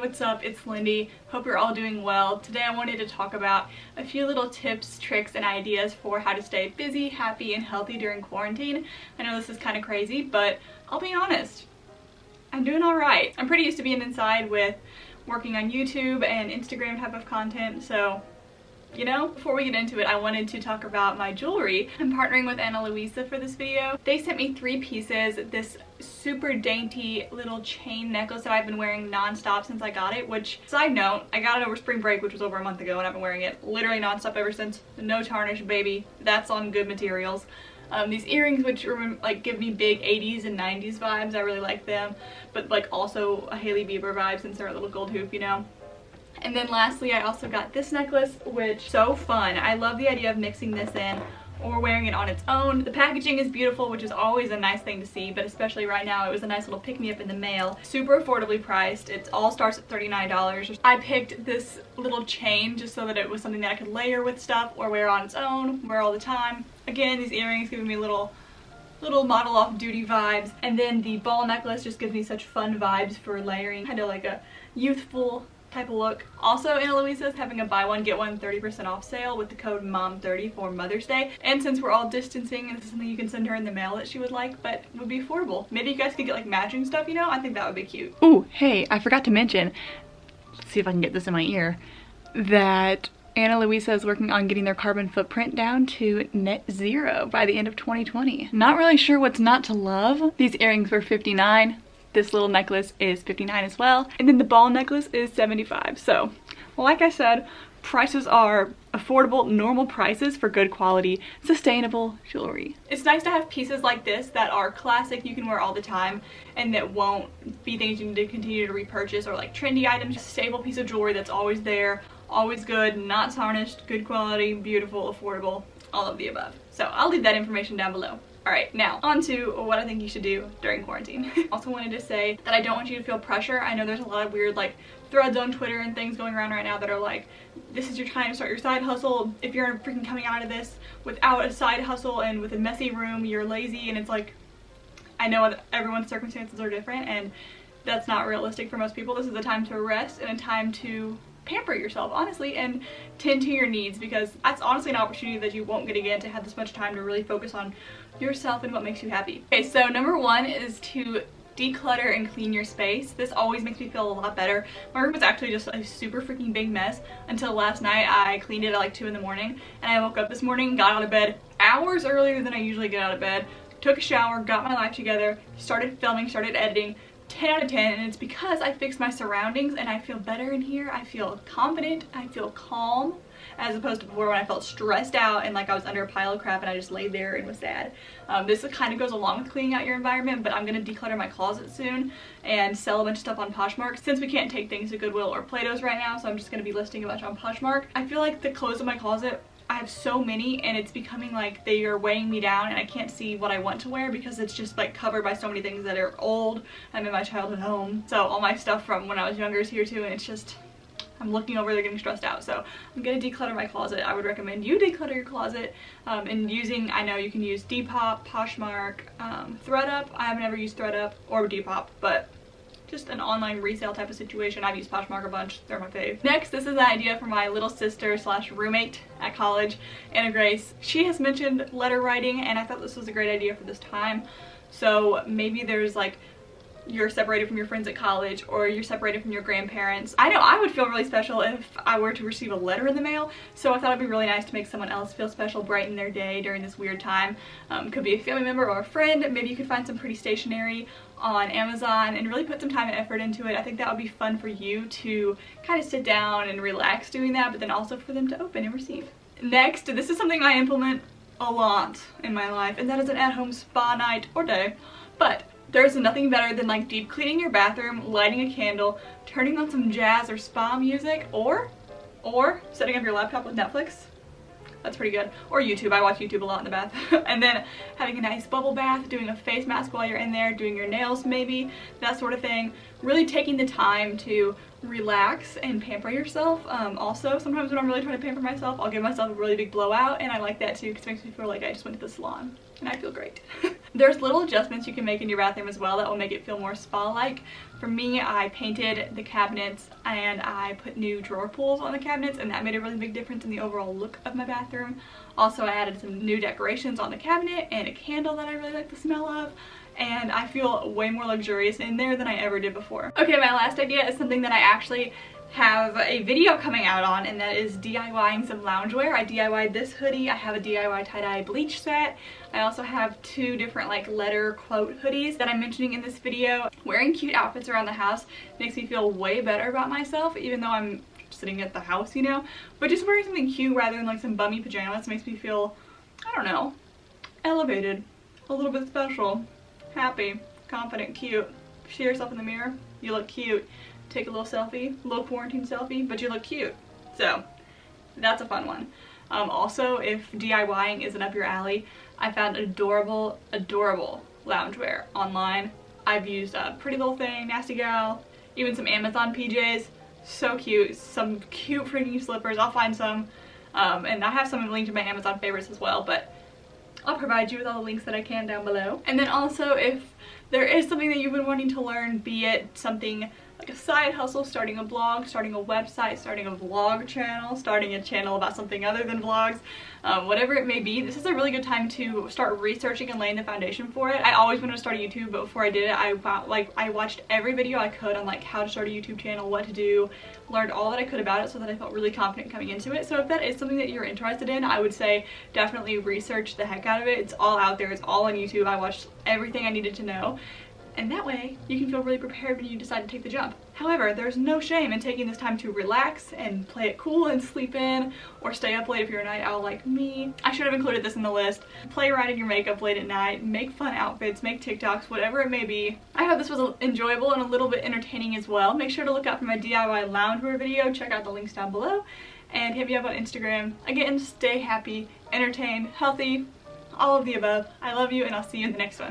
what's up? It's Lindy. Hope you're all doing well. Today I wanted to talk about a few little tips, tricks, and ideas for how to stay busy, happy, and healthy during quarantine. I know this is kind of crazy, but I'll be honest, I'm doing alright. I'm pretty used to being inside with working on YouTube and Instagram type of content, so you know, before we get into it, I wanted to talk about my jewelry. I'm partnering with Luisa for this video. They sent me 3 pieces, this super dainty little chain necklace that I've been wearing non-stop since I got it, which, side note, I got it over spring break, which was over a month ago, and I've been wearing it literally non-stop ever since. No tarnish, baby. That's on good materials. These earrings, which like give me big 80s and 90s vibes, I really like them, but like also a Hailey Bieber vibe since they're a little gold hoop, you know? And then lastly, I also got this necklace, which so fun. I love the idea of mixing this in or wearing it on its own. The packaging is beautiful, which is always a nice thing to see, but especially right now, it was a nice little pick-me-up in the mail. Super affordably priced. It all starts at $39. I picked this little chain just so that it was something that I could layer with stuff or wear on its own, wear all the time. Again, these earrings giving me little model off duty vibes, and then the ball necklace just gives me such fun vibes for layering, kind of like a youthful type of look. Also, Luisa is having a buy one get one 30% off sale with the code MOM30 for Mother's Day, and since we're all distancing, this is something you can send her in the mail that she would like, but would be affordable. Maybe you guys could get like matching stuff, you know? I think that would be cute. Oh, hey, I forgot to mention, let's see if I can get this in my ear, that Luisa is working on getting their carbon footprint down to net zero by the end of 2020. Not really sure what's not to love. These earrings were $59. This little necklace is $59 as well. And then the ball necklace is $75. So, like I said, prices are affordable, normal prices for good quality, sustainable jewelry. It's nice to have pieces like this that are classic, you can wear all the time, and that won't be things you need to continue to repurchase, or like trendy items. Just a stable piece of jewelry that's always there, always good, not tarnished, good quality, beautiful, affordable, all of the above. So I'll leave that information down below. Alright, now on to what I think you should do during quarantine. Also wanted to say that I don't want you to feel pressure. I know there's a lot of weird like threads on Twitter and things going around right now that are like, this is your time to start your side hustle. If you're freaking coming out of this without a side hustle and with a messy room, you're lazy. And it's like, I know that everyone's circumstances are different and that's not realistic for most people. This is a time to rest and a time to pamper yourself, honestly, and tend to your needs, because that's honestly an opportunity that you won't get again, to have this much time to really focus on yourself and what makes you happy. Okay, so number 1 is to declutter and clean your space. This always makes me feel a lot better. My room was actually just a super freaking big mess until last night. I cleaned it at like 2 in the morning, and I woke up this morning, got out of bed hours earlier than I usually get out of bed, took a shower, got my life together, started filming, started editing. 10 out of 10, and it's because I fixed my surroundings and I feel better in here. I feel confident, I feel calm, as opposed to before when I felt stressed out and like I was under a pile of crap and I just laid there and was sad. This kind of goes along with cleaning out your environment, but I'm going to declutter my closet soon and sell a bunch of stuff on Poshmark, since we can't take things to Goodwill or Plato's right now, so I'm just going to be listing a bunch on Poshmark. I feel like the clothes in my closet, I have so many, and it's becoming like they are weighing me down and I can't see what I want to wear because it's just like covered by so many things that are old. I'm in my childhood home, so all my stuff from when I was younger is here too, and it's just, I'm looking over there getting stressed out. So I'm gonna declutter my closet. I would recommend you declutter your closet and using, I know you can use Depop, Poshmark, ThredUp. I have never used ThredUp or Depop, but just an online resale type of situation. I've used Poshmark a bunch, they're my fave. Next, this is an idea from my little sister slash roommate at college, Anna Grace. She has mentioned letter writing, and I thought this was a great idea for this time. So maybe there's like, you're separated from your friends at college, or you're separated from your grandparents. I know I would feel really special if I were to receive a letter in the mail, so I thought it'd be really nice to make someone else feel special, brighten their day during this weird time. Could be a family member or a friend. Maybe you could find some pretty stationery on Amazon and really put some time and effort into it. I think that would be fun for you to kind of sit down and relax doing that, but then also for them to open and receive. Next, this is something I implement a lot in my life, and that is an at-home spa night or day. But there's nothing better than like deep cleaning your bathroom, lighting a candle, turning on some jazz or spa music, or setting up your laptop with Netflix. That's pretty good. Or YouTube. I watch YouTube a lot in the bath. And then having a nice bubble bath, doing a face mask while you're in there, doing your nails maybe, that sort of thing. really taking the time to relax and pamper yourself. Also, sometimes when I'm really trying to pamper myself, I'll give myself a really big blowout, and I like that too because it makes me feel like I just went to the salon and I feel great. There's little adjustments you can make in your bathroom as well that will make it feel more spa-like. For me, I painted the cabinets and I put new drawer pulls on the cabinets, and that made a really big difference in the overall look of my bathroom. Also, I added some new decorations on the cabinet and a candle that I really like the smell of, and I feel way more luxurious in there than I ever did before. Okay, my last idea is something that I actually have a video coming out on, and that is DIYing some loungewear. I DIY'd this hoodie. I have a DIY tie-dye bleach set. I also have 2 different like letter quote hoodies that I'm mentioning in this video. Wearing cute outfits around the house makes me feel way better about myself, even though I'm sitting at the house, you know, but just wearing something cute rather than like some bummy pajamas makes me feel, I don't know, elevated, a little bit special, happy, confident, cute. See yourself in the mirror, you look cute. Take a little selfie, a little quarantine selfie, but you look cute. So that's a fun one. Also, if DIYing isn't up your alley, I found adorable loungewear online. I've used Pretty Little Thing, Nasty Gal, even some Amazon PJs. So cute. Some cute freaking slippers. I'll find some. And I have some linked to my Amazon favorites as well, but I'll provide you with all the links that I can down below. And then also, if there is something that you've been wanting to learn, be it something like a side hustle, starting a blog, starting a website, starting a vlog channel, starting a channel about something other than vlogs, whatever it may be, this is a really good time to start researching and laying the foundation for it. I always wanted to start a YouTube, but before I did it, I watched every video I could on like how to start a YouTube channel, what to do, learned all that I could about it so that I felt really confident coming into it. So if that is something that you're interested in, I would say definitely research the heck out of it. It's all out there, it's all on YouTube. I watched everything I needed to know. And that way, you can feel really prepared when you decide to take the jump. However, there's no shame in taking this time to relax and play it cool and sleep in, or stay up late if you're a night owl like me. I should have included this in the list. Play around in your makeup late at night, make fun outfits, make TikToks, whatever it may be. I hope this was enjoyable and a little bit entertaining as well. Make sure to look out for my DIY loungewear video. Check out the links down below. And hit me up on Instagram. Again, stay happy, entertained, healthy, all of the above. I love you, and I'll see you in the next one.